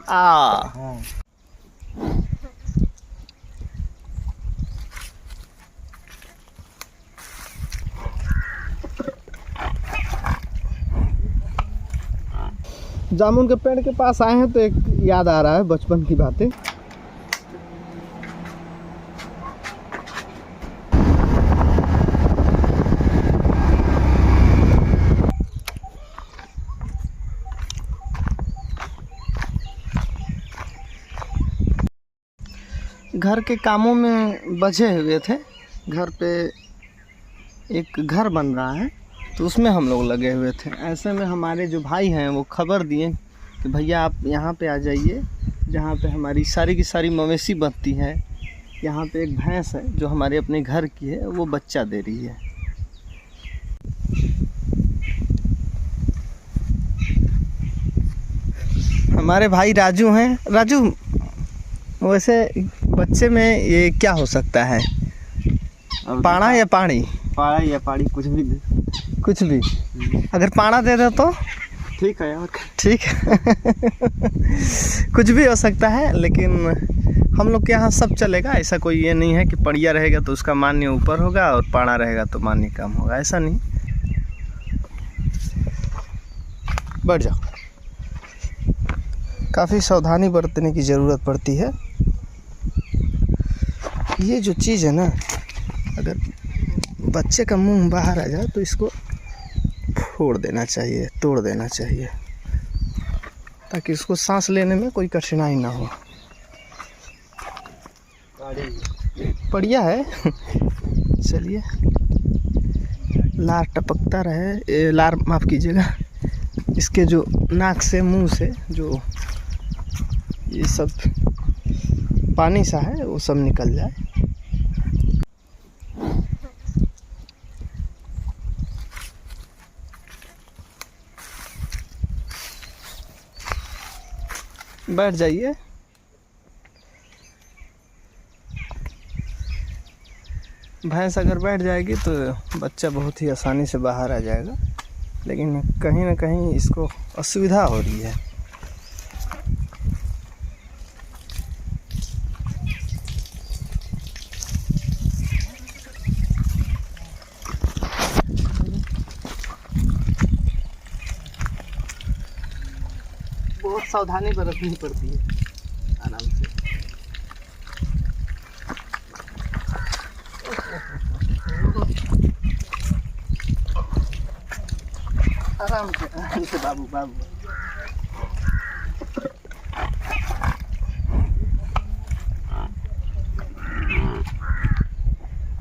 हाँ। जामुन के पेड़ के पास आए हैं तो एक याद आ रहा है बचपन की बातें। घर के कामों में बझे हुए थे। घर पे एक घर बन रहा है तो उसमें हम लोग लगे हुए थे। ऐसे में हमारे जो भाई हैं वो खबर दिए कि भैया आप यहाँ पे आ जाइए, जहाँ पे हमारी सारी की सारी मवेशी बनती है। यहाँ पे एक भैंस है जो हमारे अपने घर की है, वो बच्चा दे रही है। हमारे भाई राजू हैं। राजू, वैसे बच्चे में ये क्या हो सकता है? पाड़ा या पाड़ी? पाड़ा या पाड़ी, कुछ भी कुछ भी। अगर पाड़ा दे दे तो ठीक है। और ठीक है। कुछ भी हो सकता है, लेकिन हम लोग के यहाँ सब चलेगा। ऐसा कोई ये नहीं है कि पड़िया रहेगा तो उसका मान्य ऊपर होगा और पाड़ा रहेगा तो मान्य कम होगा, ऐसा नहीं। बैठ जाओ। काफ़ी सावधानी बरतने की ज़रूरत पड़ती है। ये जो चीज़ है ना, अगर बच्चे का मुंह बाहर आ जाए तो इसको फोड़ देना चाहिए, तोड़ देना चाहिए, ताकि उसको सांस लेने में कोई कठिनाई ना हो। बढ़िया है। चलिए, लार टपकता रहे, लार माफ़ कीजिएगा, इसके जो नाक से मुंह से जो ये सब पानी सा है वो सब निकल जाए। बैठ जाइए। भैंस अगर बैठ जाएगी तो बच्चा बहुत ही आसानी से बाहर आ जाएगा, लेकिन कहीं ना कहीं इसको असुविधा हो रही है। बहुत सावधानी बरतनी पड़ती है, आराम से। आराम से बाबू बाबू।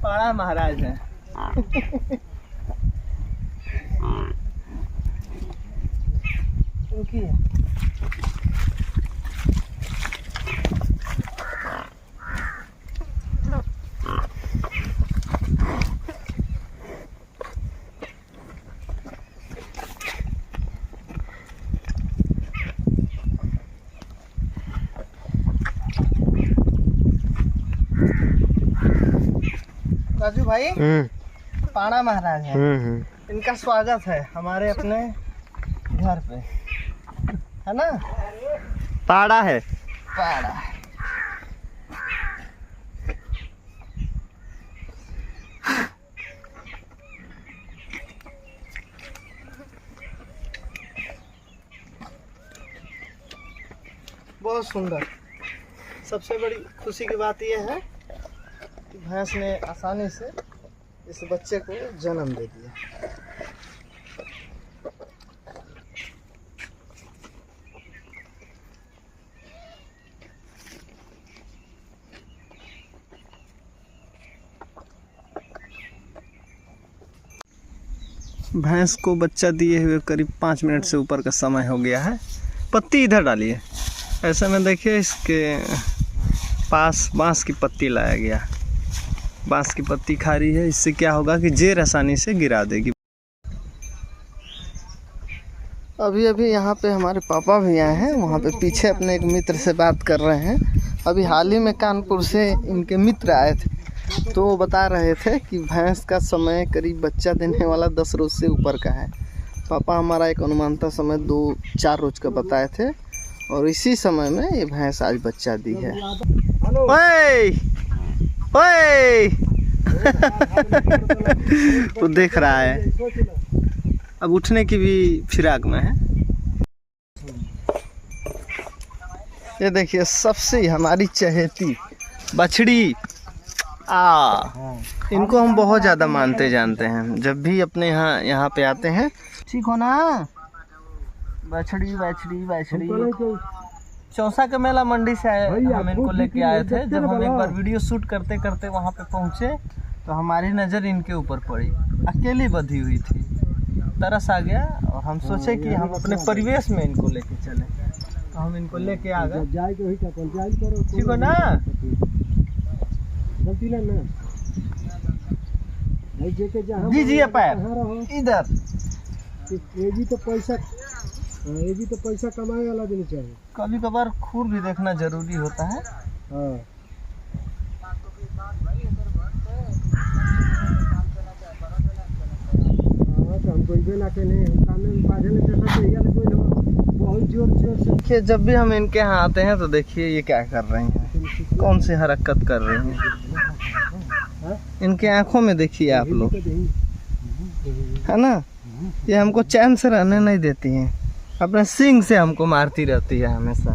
पाड़ा महाराज है। उनकी है। राजू भाई, पाड़ा महाराज है। इनका स्वागत है हमारे अपने घर पे, है ना? पाड़ा है। पाड़ा। बहुत सुंदर। सबसे बड़ी खुशी की बात यह है कि भैंस ने आसानी से इस बच्चे को जन्म दे दिया। भैंस को बच्चा दिए हुए करीब 5 मिनट से ऊपर का समय हो गया है। पत्ती इधर डालिए। ऐसे में देखिए इसके पास बांस की पत्ती लाया गया। बांस की पत्ती खा रही है। इससे क्या होगा कि जेर आसानी से गिरा देगी। अभी अभी यहाँ पे हमारे पापा भी आए हैं। वहाँ पे पीछे अपने एक मित्र से बात कर रहे हैं। अभी हाल ही में कानपुर से इनके मित्र आए थे, तो वो बता रहे थे कि भैंस का समय करीब बच्चा देने वाला 10 रोज से ऊपर का है। पापा हमारा एक अनुमानता समय 2-4 रोज का बताए थे, और इसी समय में ये भैंस आज बच्चा दी है। ओए ओए वो देख रहा है, अब उठने की भी फिराक में है। ये देखिए सबसे हमारी चहेती बछड़ी इनको हम बहुत ज़्यादा मानते जानते हैं। जब भी अपने यहाँ पे आते हैं, ठीक हो ना बछड़ी बछड़ी बछड़ी। चौसा के मेला मंडी से आए, हम इनको लेके आए थे। जब हम एक बार वीडियो शूट करते करते वहाँ पे पहुँचे तो हमारी नज़र इनके ऊपर पड़ी। अकेली बंधी हुई थी, तरस आ गया और हम सोचे कि हम अपने परिवेश में इनको लेके चले, तो हम इनको लेके आ गए। ठीक हो ना दीजिए पैर इधर। ये भी तो पैसा कमाए वाला दिन चाहिए। कभी कभार खूर भी देखना जरूरी होता है। हाँ। तो हम कोई ना के नहीं कामे में बाजे ने देखा तो ये कोई बहुत जोर जोर से। देखिए जब भी हम इनके यहाँ आते हैं तो देखिए ये क्या कर रही हैं, कौन सी हरकत कर रही हैं। इनके आंखों में देखिए आप लोग, है ना, ये हमको चैन से रहने नहीं देती हैं। अपने सींग से हमको मारती रहती है हमेशा।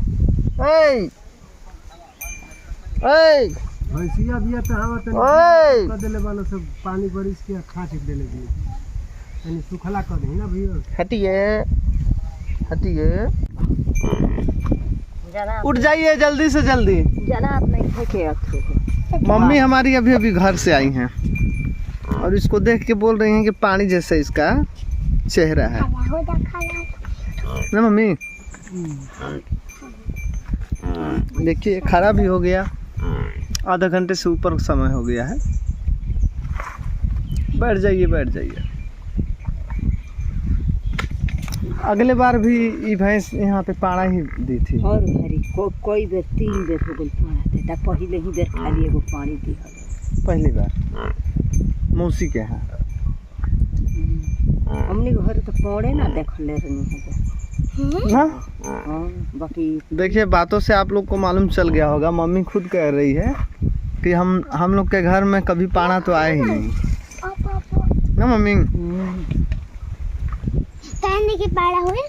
भैंसिया भी तो हवा कर देले वाला सब पानी बारिश के खा छिक देले भी यानी सुखला कर दे ना भैया। हटिए हटिए, उठ जाइए जल्दी से जल्दी। मम्मी हमारी अभी अभी घर से आई हैं और इसको देख के बोल रही हैं कि पानी जैसे इसका चेहरा है ना मम्मी। देखिए खड़ा भी हो गया, आधा घंटे से ऊपर समय हो गया है। बैठ जाइए बैठ जाइए। अगले बार भी ये भैंस यहाँ पे पाड़ा ही दी थी और भरी कोई बेर 3 बेर हो गल पाड़ा देता। पहले ही बेर खाली एगो पानी दी हल पहली बार मौसी के यहाँ। हमने घर तो पड़े ना देखले रहनी है ना। हां बाकी देखिए बातों से आप लोग को मालूम चल गया होगा, मम्मी खुद कह रही है कि हम लोग के घर में कभी पाड़ा तो आए ही नहीं ना मम्मी। के पाड़ा हुए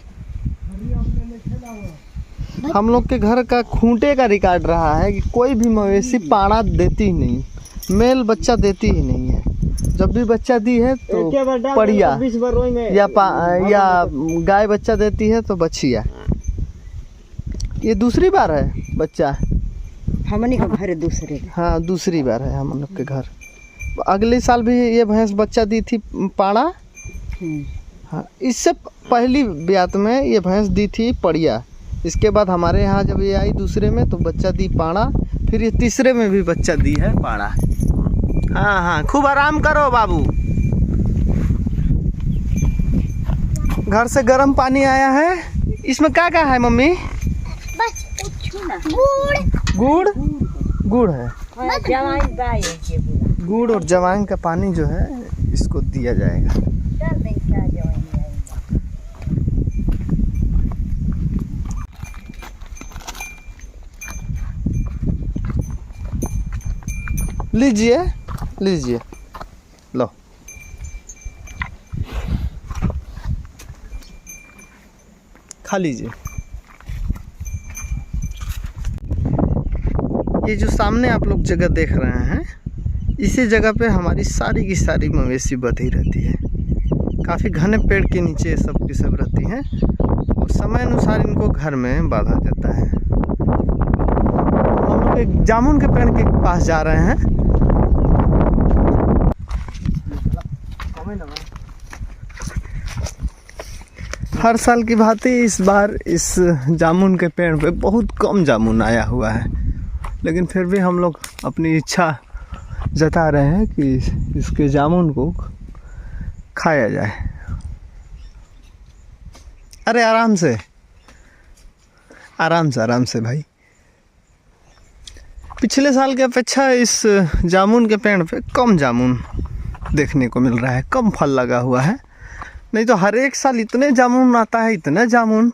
हम लोग के घर का खूंटे का रिकॉर्ड रहा है कि कोई भी मवेशी पाड़ा देती ही नहीं, मेल बच्चा देती ही नहीं है। जब भी बच्चा दी है तो पड़िया या गाय बच्चा देती है तो बछिया। ये दूसरी बार है बच्चा हमने का घर दूसरे। हाँ दूसरी बार है हम लोग के घर। अगले साल भी ये भैंस बच्चा दी थी पाड़ा। हाँ इससे पहली ब्यात में ये भैंस दी थी पड़िया। इसके बाद हमारे यहाँ जब ये आई दूसरे में तो बच्चा दी पाड़ा, फिर ये तीसरे में भी बच्चा दी है पाड़ा। हाँ हाँ खूब आराम करो बाबू। घर से गर्म पानी आया है, इसमें क्या क्या है मम्मी? बस गुड़ गुड़ गुड़ है, जवाइन बाई के पूरा गुड़ और जवाइन का पानी जो है इसको दिया जाएगा। चल नहीं क्या जवाइन लीजिए लीजिए लो। खा लीजिए। ये जो सामने आप लोग जगह देख रहे हैं, इसी जगह पे हमारी सारी की सारी मवेशी बंधी रहती है। काफ़ी घने पेड़ के नीचे सब की सब रहती हैं और समय अनुसार इनको घर में बांधा जाता है। हम लोग एक जामुन के पेड़ के पास जा रहे हैं। हर साल की भांति इस बार इस जामुन के पेड़ पे बहुत कम जामुन आया हुआ है, लेकिन फिर भी हम लोग अपनी इच्छा जता रहे हैं कि इसके जामुन को खाया जाए। अरे आराम से आराम से आराम से भाई। पिछले साल की अपेक्षा इस जामुन के पेड़ पे कम जामुन देखने को मिल रहा है, कम फल लगा हुआ है। नहीं तो हर एक साल इतने जामुन आता है, इतने जामुन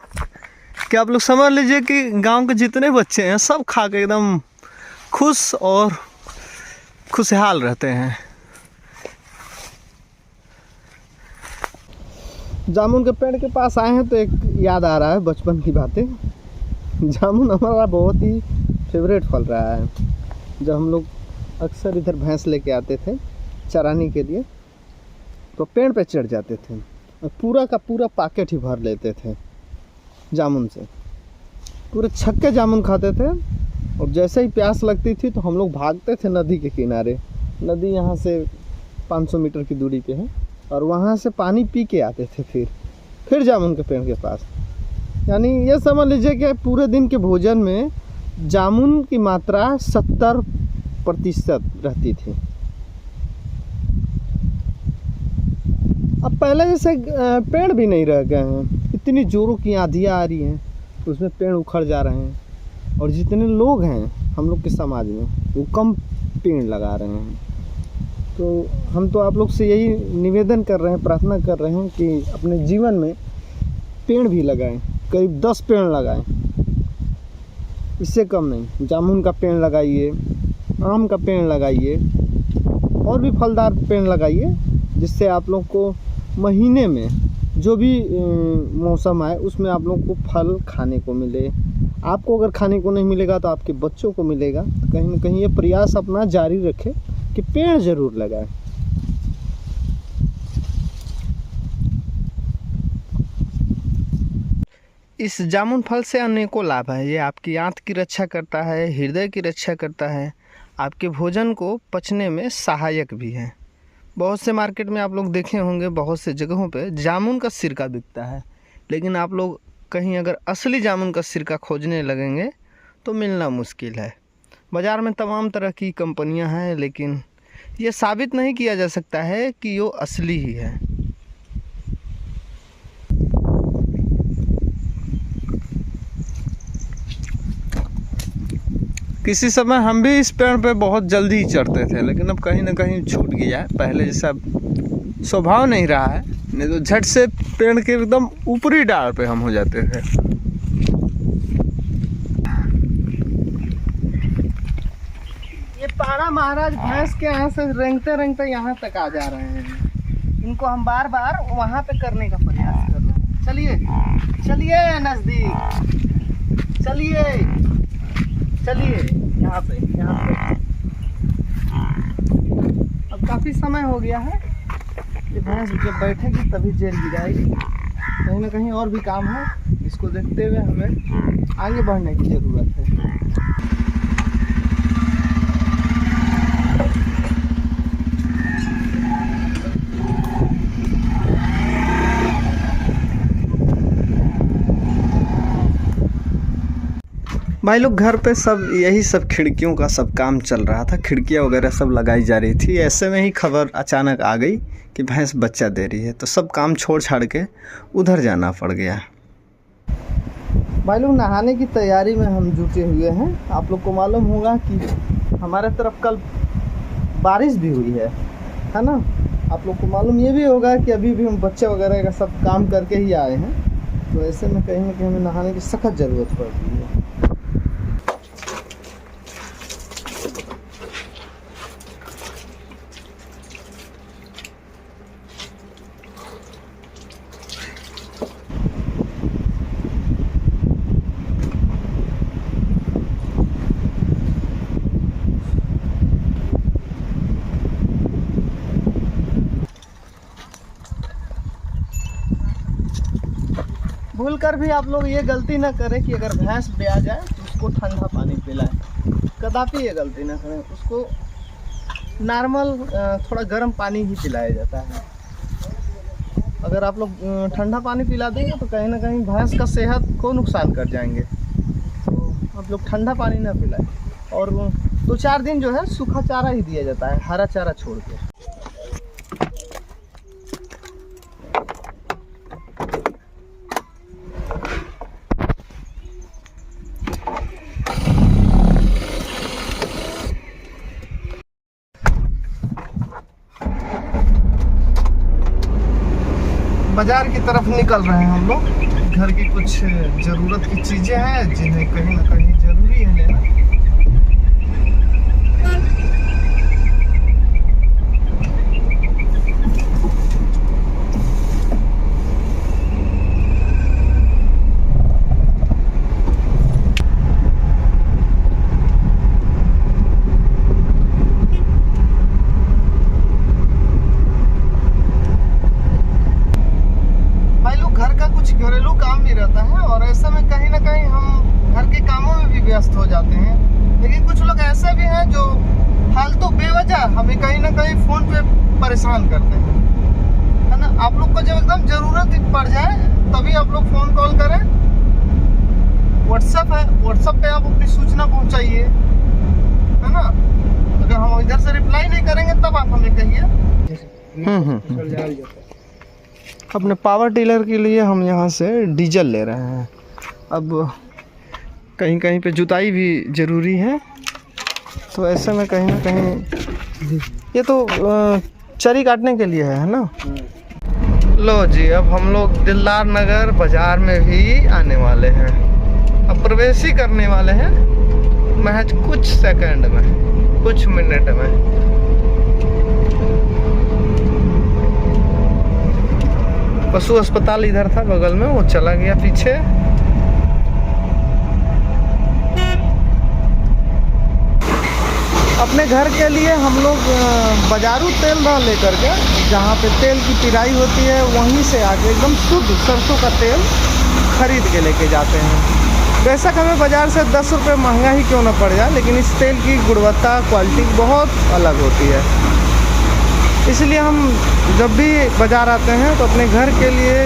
कि आप लोग समझ लीजिए कि गांव के जितने बच्चे हैं सब खा के एकदम खुश और खुशहाल रहते हैं। जामुन के पेड़ के पास आए हैं तो एक याद आ रहा है बचपन की बातें। जामुन हमारा बहुत ही फेवरेट फल रहा है। जब हम लोग अक्सर इधर भैंस लेके आते थे चराने के लिए तो पेड़ पे चढ़ जाते थे और पूरा का पूरा पैकेट ही भर लेते थे जामुन से। पूरे छक्के जामुन खाते थे और जैसे ही प्यास लगती थी तो हम लोग भागते थे नदी के किनारे। नदी यहाँ से 500 मीटर की दूरी पे है और वहाँ से पानी पी के आते थे फिर जामुन के पेड़ के पास। यानी ये समझ लीजिए कि पूरे दिन के भोजन में जामुन की मात्रा 70% रहती थी। अब पहले जैसे पेड़ भी नहीं रह गए हैं, इतनी जोरों की आंधियाँ आ रही हैं तो उसमें पेड़ उखड़ जा रहे हैं और जितने लोग हैं हम लोग के समाज में वो कम पेड़ लगा रहे हैं। तो हम तो आप लोग से यही निवेदन कर रहे हैं, प्रार्थना कर रहे हैं कि अपने जीवन में पेड़ भी लगाएं, करीब 10 पेड़ लगाएं, इससे कम नहीं। जामुन का पेड़ लगाइए, आम का पेड़ लगाइए और भी फलदार पेड़ लगाइए, जिससे आप लोग को महीने में जो भी मौसम आए उसमें आप लोग को फल खाने को मिले। आपको अगर खाने को नहीं मिलेगा तो आपके बच्चों को मिलेगा। तो कहीं ना कहीं ये प्रयास अपना जारी रखें कि पेड़ ज़रूर लगाएं। इस जामुन फल से अनेकों लाभ है। ये आपकी आंत की रक्षा करता है, हृदय की रक्षा करता है, आपके भोजन को पचने में सहायक भी है। बहुत से मार्केट में आप लोग देखे होंगे, बहुत से जगहों पे जामुन का सिरका बिकता है, लेकिन आप लोग कहीं अगर असली जामुन का सिरका खोजने लगेंगे तो मिलना मुश्किल है। बाज़ार में तमाम तरह की कंपनियां हैं, लेकिन ये साबित नहीं किया जा सकता है कि ये असली ही है। किसी समय हम भी इस पेड़ पे बहुत जल्दी चढ़ते थे, लेकिन अब कहीं ना कहीं छूट गया है। पहले जैसा स्वभाव नहीं रहा है, नहीं तो झट से पेड़ के एकदम ऊपरी डाल पे हम हो जाते थे। ये पाड़ा महाराज भैंस के यहाँ से रेंगते रेंगते यहाँ तक आ जा रहे हैं। इनको हम बार बार वहाँ पे करने का प्रयास कर रहे हैं। चलिए चलिए नज़दीक, चलिए चलिए यहाँ पे। अब काफ़ी समय हो गया है, ये भैंस जब बैठेगी तभी जेल गिराएगी। कहीं ना कहीं और भी काम है, इसको देखते हुए हमें आगे बढ़ने की ज़रूरत है। भाई लोग घर पे सब यही सब खिड़कियों का सब काम चल रहा था, खिड़कियाँ वगैरह सब लगाई जा रही थी। ऐसे में ही खबर अचानक आ गई कि भैंस बच्चा दे रही है, तो सब काम छोड़ छाड़ के उधर जाना पड़ गया। भाई लोग नहाने की तैयारी में हम जुटे हुए हैं। आप लोग को मालूम होगा कि हमारे तरफ कल बारिश भी हुई है ना। आप लोग को मालूम ये भी होगा कि अभी भी हम बच्चे वगैरह का सब काम करके ही आए हैं, तो ऐसे में कहीं ना कहीं हमें नहाने की सख्त ज़रूरत पड़ रही है। भूल कर भी आप लोग ये गलती ना करें कि अगर भैंस ब्याह जाए तो उसको ठंडा पानी पिलाएं। कदापि ये गलती ना करें, उसको नॉर्मल थोड़ा गर्म पानी ही पिलाया जाता है। अगर आप लोग ठंडा पानी पिला देंगे तो कहीं ना कहीं भैंस का सेहत को नुकसान कर जाएंगे। तो आप लोग ठंडा पानी ना पिलाएं और 2-4 दिन जो है सूखा चारा ही दिया जाता है, हरा चारा छोड़ के। बाजार की तरफ निकल रहे हैं हम लोग। घर की कुछ ज़रूरत की चीज़ें हैं जिन्हें कहीं ना कहीं ज़रूरी है लेना। घर का कुछ घरेलू काम भी रहता है और ऐसे में कहीं ना कहीं हम घर के कामों में भी व्यस्त हो जाते हैं। लेकिन कुछ लोग ऐसे भी हैं जो फालतू बेवजह हमें कहीं ना कहीं फ़ोन पे परेशान करते हैं, है ना। आप लोग को जब एकदम ज़रूरत पड़ जाए तभी आप लोग फ़ोन कॉल करें। व्हाट्सएप है, व्हाट्सएप पे आप अपनी सूचना पहुंचाइए, है ना। अगर हम इधर से रिप्लाई नहीं करेंगे तब आप हमें कहिए। अपने पावर टिलर के लिए हम यहाँ से डीजल ले रहे हैं। अब कहीं कहीं पे जुताई भी ज़रूरी है, तो ऐसे में कहीं ना कहीं ये तो चरी काटने के लिए है ना। लो जी, अब हम लोग दिलदार नगर बाज़ार में भी आने वाले हैं। अब प्रवेश ही करने वाले हैं महज कुछ सेकंड में, कुछ मिनट में। पशु अस्पताल इधर था बगल में, वो चला गया पीछे। अपने घर के लिए हम लोग बाजारू तेल ना लेकर के, जहाँ पे तेल की पिराई होती है वहीं से आके एकदम शुद्ध सरसों का तेल खरीद के लेके जाते हैं। बेशक हमें बाज़ार से 10 रुपये महंगा ही क्यों ना पड़ जाए, लेकिन इस तेल की गुणवत्ता क्वालिटी बहुत अलग होती है। इसलिए हम जब भी बाज़ार आते हैं तो अपने घर के लिए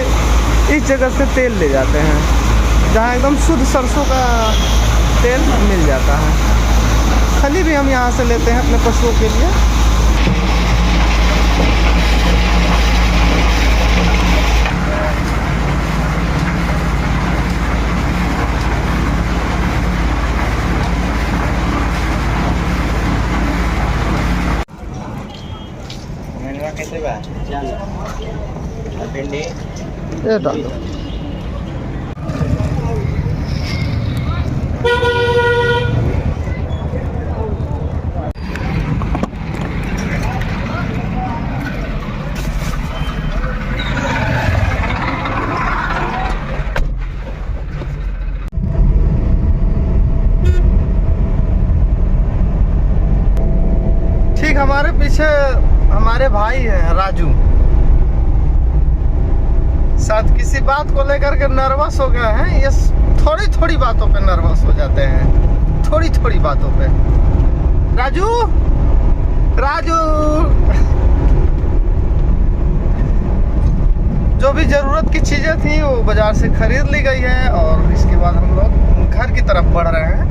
इस जगह से तेल ले जाते हैं, जहाँ एकदम शुद्ध सरसों का तेल मिल जाता है। खली भी हम यहाँ से लेते हैं अपने पशुओं के लिए। कैसे बा? भिंडी ये डालो। ठीक हमारे पीछे हमारे भाई हैं राजू, शायद किसी बात को लेकर के नर्वस हो गए हैं। ये थोड़ी थोड़ी बातों पे नर्वस हो जाते हैं, थोड़ी थोड़ी बातों पे। राजू राजू जो भी ज़रूरत की चीज़ें थी वो बाज़ार से खरीद ली गई है और इसके बाद हम लोग घर की तरफ बढ़ रहे हैं।